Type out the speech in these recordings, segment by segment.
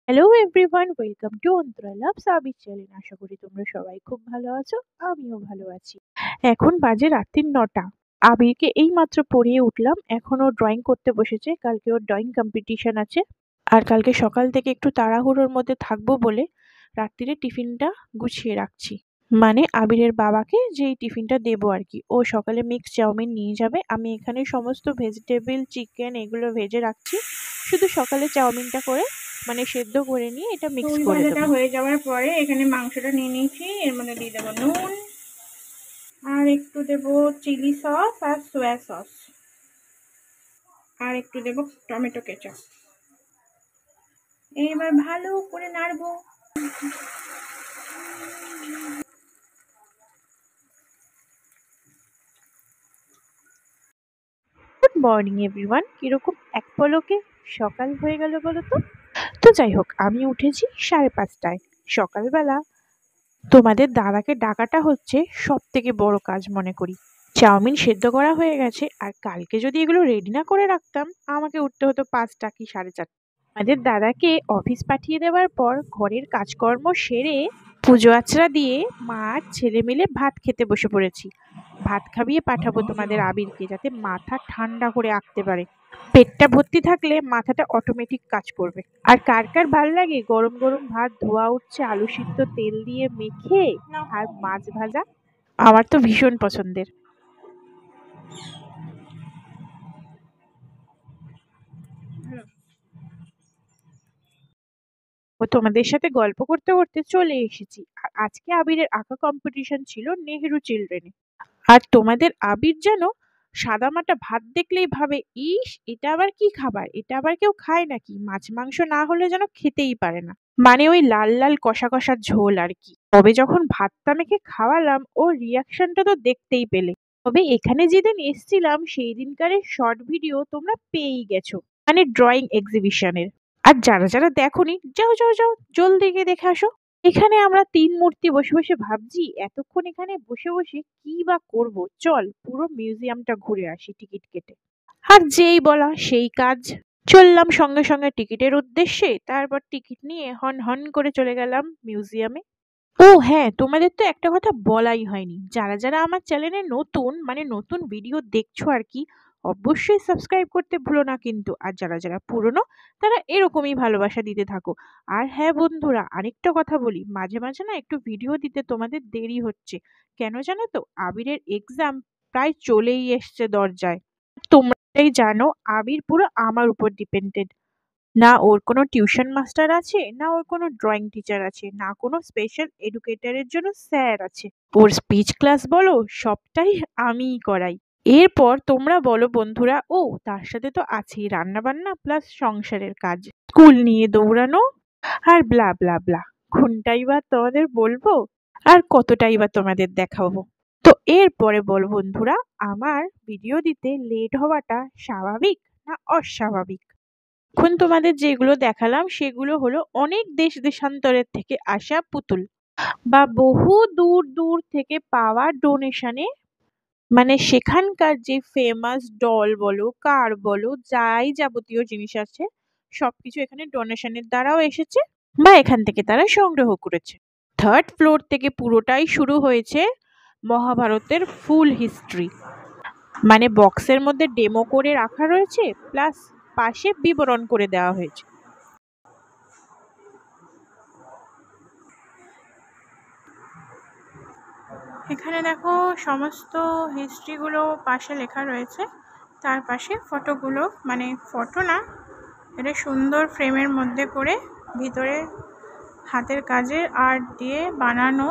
Hello everyone, welcome to Antara loves Abir channel. আশা করি তোমরা সবাই খুব ভালো আছো। আমিও ভালো আছি। এখন বাজে রাত্রির 9টা। আবিরকে এইমাত্র পড়িয়ে উঠলাম। এখন ও ড্রয়িং করতে বসেছে। কালকে ওর ড্রয়িং কম্পিটিশন আছে। আর কালকে সকাল থেকে একটু তাড়াহুড়োর মধ্যে থাকবো বলে রাত্রিরে টিফিনটা গুছিয়ে রাখছি। মানে আবিরের বাবাকে যেই টিফিনটা দেবো আর কি। ও সকালে মিক্স চাউমিন নিয়ে যাবে। আমি এখানে সমস্ত ভেজিটেবল চিকেন এগুলো ভেজে রাখছি। শুধু সকালে চাউমিনটা করে মানে সেদ্ধ করে নিয়ে এটা মিক্স ঝোল করে ভাজাটা দেবো। হয়ে যাওয়ার পরে এখানে মাংসটা নিয়ে নিয়েছি। এর মধ্যে দিয়ে দেবো নুন, আর একটু দেবো চিলি সস আর সোয়া সস, আর একটু দেবো টমেটো কেচাপ। এবার ভালো করে নাড়বো। Good morning everyone. কিরকম এক পলকে সকাল হয়ে গেল বলো তো। তো যাই হোক, আমি উঠেছি 5:30টায় সকালবেলা। তোমাদের দাদাকে ডাকাটা হচ্ছে সব থেকে বড় কাজ মনে করি। চাউমিন সেদ্ধ করা হয়ে গেছে, আর কালকে যদি এগুলো রেডি না করে রাখতাম আমাকে উঠতে হতো 5টা কি 4:30। আমাদের দাদাকে অফিস পাঠিয়ে দেওয়ার পর ঘরের কাজকর্ম সেরে পুজো আচরা দিয়ে মা আর ছেলে মিলে ভাত খেতে বসে পড়েছি। ভাত খাইয়ে পাঠাবো তোমাদের আবিরকে, যাতে মাথা ঠান্ডা করে আঁকতে পারে। পেটটা ভর্তি থাকলে মাথাটা অটোমেটিক কাজ করবে। আর কার কার ভাল লাগে গরম গরম ভাত ধোয়া উঠছে আলু সিদ্ধ তেল দিয়ে মেখে আর মাছ ভাজা? আমার তো ভীষণ পছন্দের। ও তোমাদের সাথে গল্প করতে করতে চলে এসেছি। আর আজকে আবিরের আঁকা কম্পিটিশন ছিল নেহেরু চিলড্রেনে। আর তোমাদের আবির যেন সাদামাটা ভাত দেখলেই ভাবে, ইস এটা আবার কি খাবার, এটা আবার কেউ খায় নাকি, মাছ মাংস না হলে যেন খেতেই পারে না। মানে ওই লাল লাল কষা কষা ঝোল আর কি। তবে যখন ভাতটা মেখে খাওয়ালাম ওর রিয়াকশনটা তো দেখতেই পেলে। তবে এখানে যেদিন এসছিলাম সেই দিনকারের শর্ট ভিডিও তোমরা পেয়েই গেছো, মানে ড্রয়িং এক্সিবিশনের। আর যারা যারা দেখোনি, যাও যাও যাও জলদি গিয়ে দেখে আসো। এখানে আমরা 3 মূর্তি বসে বসে ভাবছি এতক্ষণ এখানে বসে বসে কি বা করব। চল পুরো মিউজিয়ামটা ঘুরে আসি টিকিট কেটে। আর যেই বলা সেই কাজ। চললাম সঙ্গে সঙ্গে টিকিটের উদ্দেশ্যে। তারপর টিকিট নিয়ে হন হন করে চলে গেলাম মিউজিয়ামে। ও হ্যাঁ, তোমাদের তো একটা কথা বলাই হয়নি। যারা যারা আমার চ্যানেলে নতুন, মানে নতুন ভিডিও দেখছো আর কি, অবশ্যই সাবস্ক্রাইব করতে ভুলো না কিন্তু। আর যারা যারা পুরনো, তারা এরকমই ভালোবাসা দিতে থাকো। আর হ্যাঁ বন্ধুরা, আরেকটা কথা বলি, মাঝে মাঝে না একটু ভিডিও দিতে তোমাদের দেরি হচ্ছে। কেন জানো তো? আবিরের এক্সাম প্রায় চলেই এসছে দরজায়। তোমরাই জানো আবির পুরো আমার উপর ডিপেন্ডেন্ট। না ওর কোনো টিউশন মাস্টার আছে, না ওর কোনো ড্রয়িং টিচার আছে, না কোনো স্পেশাল এডুকেটরের জন্য স্যার আছে। ওর স্পিচ ক্লাস বলো সবটাই আমিই করাই। এরপর তোমরা বলো বন্ধুরা, ও তার সাথে তো আছেই রান্না বান্না প্লাস সংসারের কাজ, স্কুল নিয়ে দৌড়ানো আর ব্লা ব্লা ব্লা। কোনটাই বা তোমাদের বলবো আর কতটাই বা তোমাদের দেখাবো। তো এরপরে বলো বন্ধুরা, আমার ভিডিও দিতে লেট হওয়াটা স্বাভাবিক না অস্বাভাবিক? এখন তোমাদের যেগুলো দেখালাম সেগুলো হলো অনেক দেশ দেশান্তরের থেকে আসা পুতুল, বা বহু দূর দূর থেকে পাওয়া ডোনেশনে। মানে সেখানকার যে ফেমাস ডল বলো কার বলো যাই যাবতীয় জিনিস আছে সবকিছু এখানে ডোনেশনের দ্বারাও এসেছে, বা এখান থেকে তারা সংগ্রহ করেছে। 3rd ফ্লোর থেকে পুরোটাই শুরু হয়েছে মহাভারতের ফুল হিস্ট্রি। মানে বক্সের মধ্যে ডেমো করে রাখা রয়েছে, প্লাস পাশে বিবরণ করে দেওয়া হয়েছে। এখানে দেখো সমস্ত হিস্ট্রিগুলো পাশে লেখা রয়েছে। তার পাশে ফটোগুলো, মানে ফটো না, এটা সুন্দর ফ্রেমের মধ্যে করে ভিতরে হাতের কাজের আর্ট দিয়ে বানানো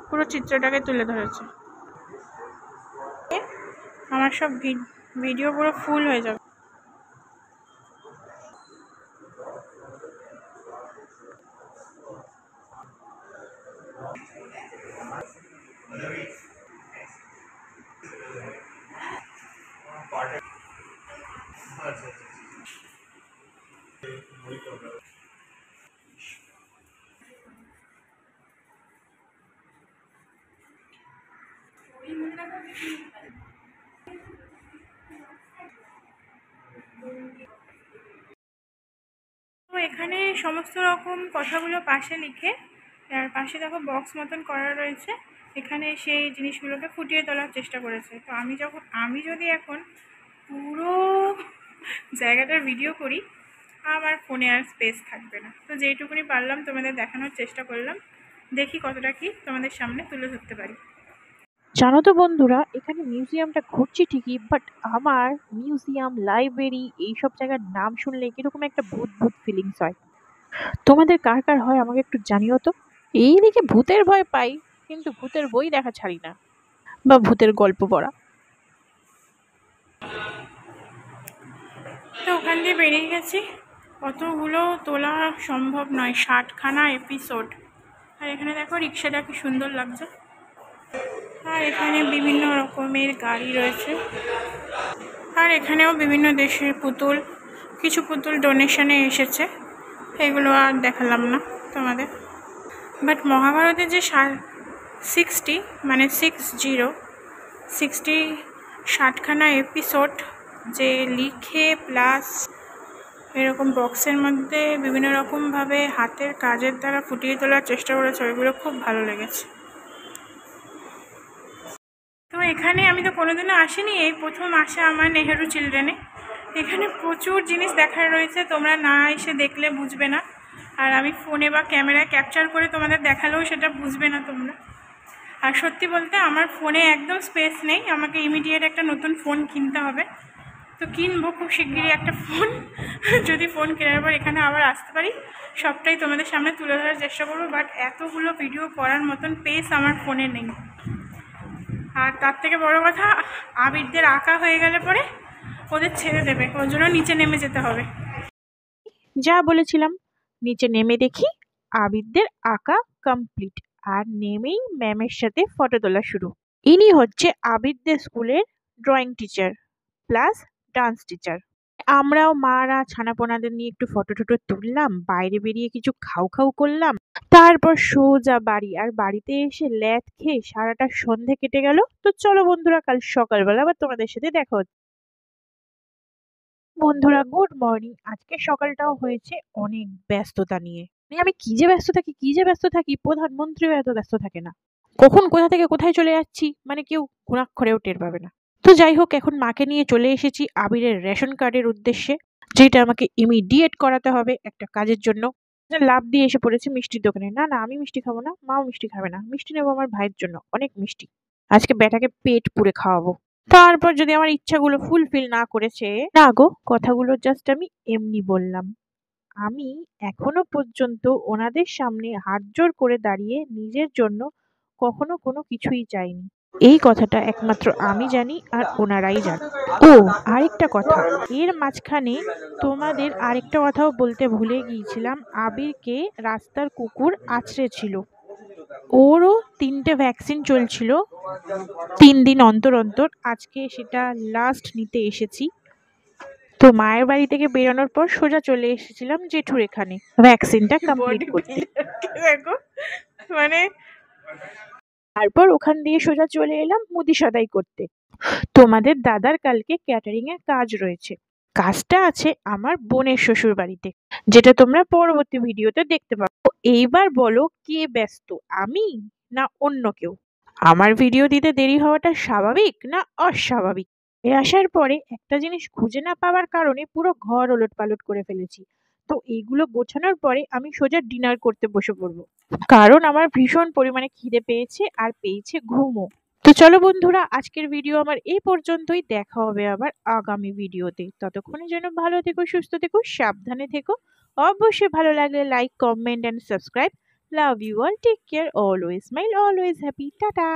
পুরো চিত্রটাকে তুলে ধরেছে। আমার সব ভিডিও পুরো ফুল হয়ে যাবে। এখানে সমস্ত রকম কথাগুলো পাশে লিখে, আর পাশে দেখো বক্স মতন করা রয়েছে, এখানে সেই জিনিসগুলোকে ফুটিয়ে তোলার চেষ্টা করেছে। তো আমি যদি এখন পুরো জায়গাটার ভিডিও করি, আমার ফোনে আর স্পেস থাকবে না। তো যেইটুকুনি পারলাম তোমাদের দেখানোর চেষ্টা করলাম, দেখি কতটা কি তোমাদের সামনে তুলে ধরতে পারি। জানো তো বন্ধুরা, এখানে মিউজিয়ামটা ঘুরছি ঠিকই, বাট আমার মিউজিয়াম, লাইব্রেরি এইসব জায়গার নাম শুনলে কিরকম একটা ভূত ভূত ফিলিংস হয়। তোমাদের কার কার হয় আমাকে একটু জানিও তো। এইদিকে ভূতের ভয় পাই, কিন্তু ভূতের বই দেখা ছাড়ি না, বা ভূতের গল্প পড়া। তো ওখান দিয়ে বেরিয়ে গেছি, অতগুলো তোলা সম্ভব নয়, 60খানা এপিসোড। আর এখানে দেখো রিক্সাটা কি সুন্দর লাগছে, আর এখানে বিভিন্ন রকমের গাড়ি রয়েছে, আর এখানেও বিভিন্ন দেশের পুতুল, কিছু পুতুল ডোনেশনে এসেছে, এগুলো আর দেখালাম না তোমাদের। বাট মহাভারতের যে 60 মানে 60খানা এপিসোড যে লিখে প্লাস এরকম বক্সের মধ্যে বিভিন্ন রকমভাবে হাতের কাজের দ্বারা ফুটিয়ে তোলার চেষ্টা করেছে, ওইগুলো খুব ভালো লেগেছে। তো এখানে আমি তো কোনোদিনও আসিনি, এই প্রথম আসা আমার নেহেরু চিলড্রেনে। এখানে প্রচুর জিনিস দেখার রয়েছে, তোমরা না এসে দেখলে বুঝবে না, আর আমি ফোনে বা ক্যামেরায় ক্যাপচার করে তোমাদের দেখালেও সেটা বুঝবে না তোমরা। আর সত্যি বলতে আমার ফোনে একদম স্পেস নেই, আমাকে ইমিডিয়েট একটা নতুন ফোন কিনতে হবে। তো কিনবো খুব শিগগিরই একটা ফোন। যদি ফোন কেনার পর এখানে আবার আসতে পারি, সবটাই তোমাদের সামনে তুলে ধরার চেষ্টা করবো। বাট এতগুলো ভিডিও করার মতন পেস আমার ফোনে নেই। আর তার থেকে বড় কথা, আবিরদের আঁকা হয়ে গেলে পরে ওদের ছেড়ে দেবে, ওর জন্য নিচে নেমে যেতে হবে। যা বলেছিলাম, নিচে নেমে দেখি আবিরদের আঁকা কমপ্লিট, আর নেমেই ম্যামের সাথে ফটো তোলা শুরু। ইনি হচ্ছে আবিরদের স্কুলের drawing teacher plus dance teacher. আমরাও মারা ছানাপোনাদের নিয়ে একটু ফটো টটো তুললাম, বাইরে বেরিয়ে কিছু খাও খাও করলাম, তারপর সোজা বাড়ি। আর বাড়িতে এসে ল্যাদ খেয়ে সারাটা সন্ধে কেটে গেল। তো চলো বন্ধুরা, কাল সকালবেলা আবার তোমাদের সাথে দেখা হচ্ছে। বন্ধুরা গুড মর্নিং। আজকে সকালটাও হয়েছে অনেক ব্যস্ততা নিয়ে। আমি কি যে ব্যস্ত থাকি, প্রধানমন্ত্রীও এত ব্যস্ত থাকে না। কখন কোথা থেকে কোথায় চলে যাচ্ছি মানে কেউ ঘুণাক্ষরেও টের পাবে না। তো যাই হোক, এখন মাকে নিয়ে চলে এসেছি আবিরের রেশন কার্ডের উদ্দেশ্যে, যেটা আমাকে ইমিডিয়েট করাতে হবে একটা কাজের জন্য। লাভ দিয়ে এসে পড়েছি মিষ্টির দোকানে। না না, আমি মিষ্টি খাবো না, মাও মিষ্টি খাবে না। মিষ্টি নেবো আমার ভাইয়ের জন্য, অনেক মিষ্টি। আজকে বেটাকে পেট পুরে খাওয়াবো। তারপর যদি আমার ইচ্ছাগুলো ফুলফিল না করেছে, না গো, কথাগুলো জাস্ট আমি এমনি বললাম। আমি এখনো পর্যন্ত ওনাদের সামনে হাত জোড় করে দাঁড়িয়ে নিজের জন্য কখনো কোনো কিছুই চাইনি। এই কথাটা একমাত্র আমি জানি, আর ওনারাই জানে। ও, আরেকটা কথা, এর মাঝখানে তোমাদের আরেকটা কথাও বলতে ভুলে গিয়েছিলাম। আবিরকে রাস্তার কুকুর আছড়েছিল, ওরও 3টে ভ্যাকসিন চলছিল 3 দিন অন্তর অন্তর। আজকে সেটা লাস্ট নিতে এসেছি। তো মায়ের বাড়ি থেকে বেরোনোর পর সোজা চলে এসেছিলাম জেঠুর এখানে ভ্যাকসিনটা কমপ্লিট করতে। দেখো মানে তারপর ওখান দিয়ে সোজা চলে এলাম মুদি সদাই করতে। তোমাদের দাদার কালকে ক্যাটারিং এর কাজ রয়েছে। কাজটা আছে আমার বোনের শ্বশুর বাড়িতে, যেটা তোমরা পরবর্তী ভিডিওতে দেখতে পাবো। এইবার বলো, কে ব্যস্ত, আমি না অন্য কেউ? আমার ভিডিও দিতে দেরি হওয়াটা স্বাভাবিক না অস্বাভাবিক? আসার পরে একটা জিনিস খুঁজে না পাওয়ার কারণে পুরো ঘর ওলটপালট করে ফেলেছি। তো এইগুলো গোছানোর পরে আমি সোজা ডিনার করতে বসে পড়বো, কারণ আমার ভীষণ পরিমাণে খিদে পেয়েছে, আর পেয়েছে ঘুমও। তো চলো বন্ধুরা, আজকের ভিডিও আমার এই পর্যন্তই। দেখা হবে আবার আগামী ভিডিওতে। ততক্ষণের জন্য ভালো থেকো, সুস্থ থেকো, সাবধানে থেকো। অবশ্যই ভালো লাগলে like, comment and subscribe. Love you all, take care, always smile, always happy, tata.